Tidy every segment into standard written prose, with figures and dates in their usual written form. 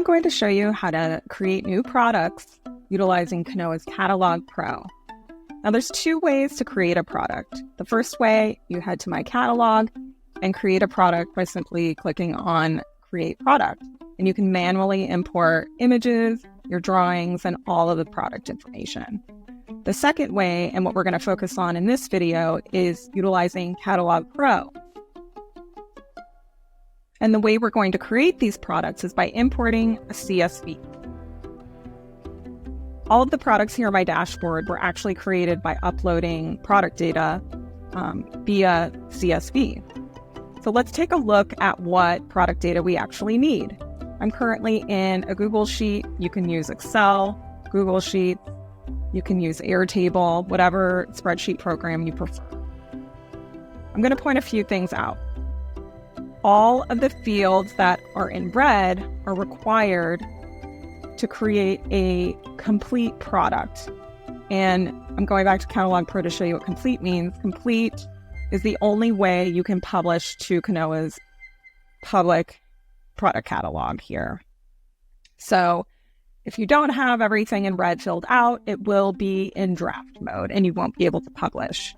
I'm going to show you how to create new products utilizing Canoa's Catalog Pro. Now there's two ways to create a product. The first way, you head to My Catalog and create a product by simply clicking on Create Product. And you can manually import images, your drawings, and all of the product information. The second way, and what we're going to focus on in this video, is utilizing Catalog Pro. And the way we're going to create these products is by importing a CSV. All of the products here on my dashboard were actually created by uploading product data via CSV. So let's take a look at what product data we actually need. I'm currently in a Google Sheet. You can use Excel, Google Sheets, you can use Airtable, whatever spreadsheet program you prefer. I'm going to point a few things out. All of the fields that are in red are required to create a complete product. And I'm going back to Catalog Pro to show you what complete means. Complete is the only way you can publish to Canoa's public product catalog here. So if you don't have everything in red filled out, it will be in draft mode and you won't be able to publish.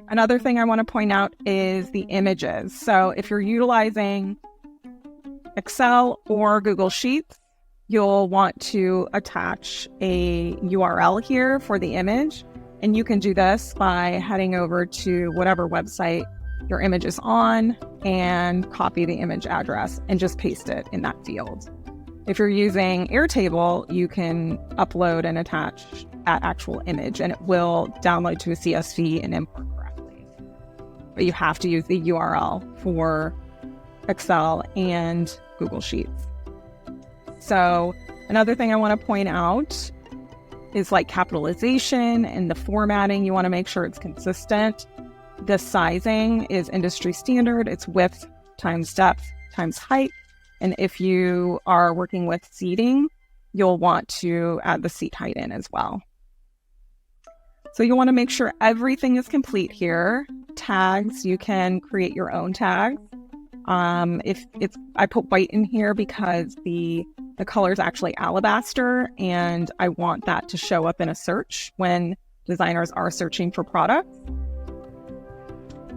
Another thing I want to point out is the images. So if you're utilizing Excel or Google Sheets, you'll want to attach a URL here for the image. And you can do this by heading over to whatever website your image is on and copy the image address and just paste it in that field. If you're using Airtable, you can upload and attach that actual image and it will download to a CSV and import correctly. But you have to use the URL for Excel and Google Sheets. So another thing I want to point out is like capitalization and the formatting. You want to make sure it's consistent. The sizing is industry standard. It's width times depth times height. And if you are working with seating, you'll want to add the seat height in as well. So you want to make sure everything is complete here. Tags, you can create your own tags. I put white in here because the color is actually alabaster and I want that to show up in a search when designers are searching for products.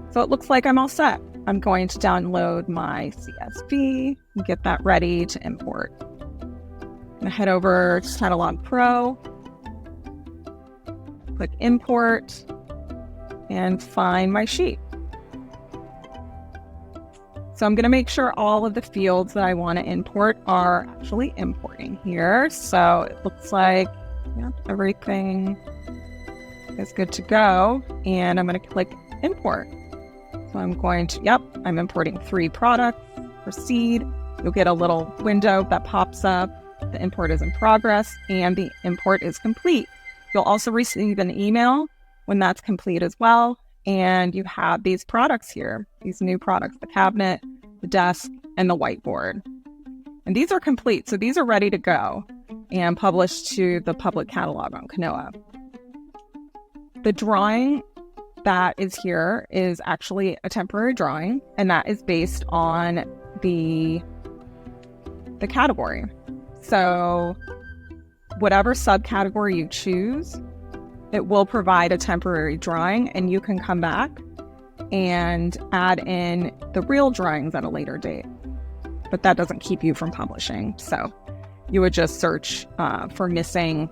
So it looks like I'm all set. I'm going to download my CSV and get that ready to import. I'm going to head over to Catalog Pro, click Import, and find my sheet. So I'm going to make sure all of the fields that I want to import are actually importing here. So it looks like everything is good to go. And I'm going to click Import. So I'm going to, I'm importing 3 products. Proceed. You'll get a little window that pops up. The import is in progress and the import is complete. You'll also receive an email when that's complete as well. And you have these products here, these new products, the cabinet, the desk, and the whiteboard. And these are complete. So these are ready to go and published to the public catalog on Canoa. The drawing that is here is actually a temporary drawing, and that is based on the category. So whatever subcategory you choose, it will provide a temporary drawing and you can come back and add in the real drawings at a later date. But that doesn't keep you from publishing. So you would just search for missing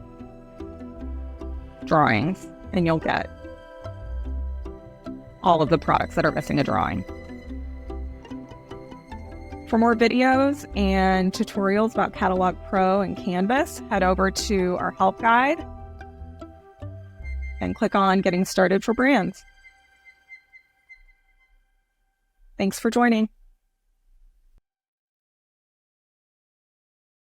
drawings and you'll get all of the products that are missing a drawing. For more videos and tutorials about Catalog Pro and Canvas, head over to our help guide and click on Getting Started for Brands. Thanks for joining.